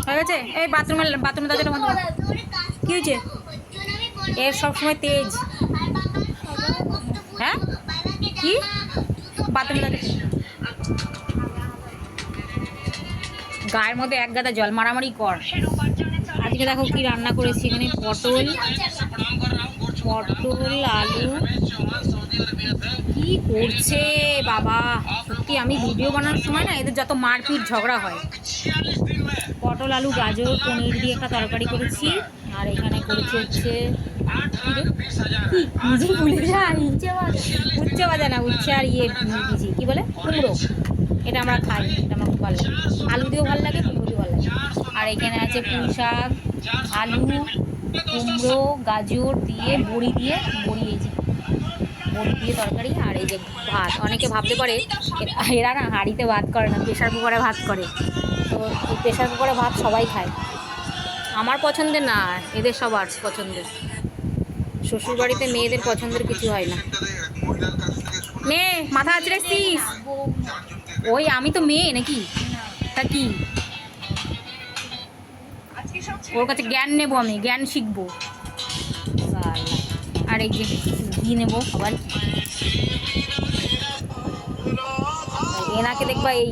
হয়ে গেছে? এই বাথরুমের দরজাটা বন্ধ কর। কি হয়েছে? এর সবসময় তেজ। হ্যাঁ কি বাথরুমের দরজা গায়ের মধ্যে এক গাদা জল মারামারি কর। আজকে দেখো কি রান্না করেছি এখানে, পটল আলু। কি করছে বাবা, সত্যি আমি ভিডিও বানানোর সময় না এদের যত মারপিট ঝগড়া হয়। পটল আলু গাজর পনির দিয়ে একটা তরকারি করেছি, আর এখানে করেছি হচ্ছে নিজে ভুলে যাই, উচ্ছে ভাজা না, উচ্ছে আর ভিজি কি বলে কুমড়ো। এটা আমরা খাই, এটা আমার খুব ভালো লাগে, আলু দিয়েও ভালো লাগে, কুমড়ো দিয়েও ভালো লাগে। আর এখানে আছে পুঁই শাক, আলু, কুমড়ো, গাজর দিয়ে বড়ি দিয়ে তরকারি। আর এই যে ভাত। অনেকে ভাবতে পারে এরা না হাঁড়িতে ভাত করে না, প্রেশার কুকারে ভাত করে। তো এই প্রেশার কুকারে ভাত সবাই খায়, আমার পছন্দের না, এদের সবার পছন্দের। শ্বশুরবাড়িতে মেয়েদের পছন্দের কিছু হয় না। মেয়ে মাথা আঁচড়েছিস? ওই আমি তো মেয়ে নাকি, তা কি ওর কাছে জ্ঞান নেবো, আমি জ্ঞান শিখবো। আর এই যে ঘি নেবো আবার, এনাকে দেখবা এই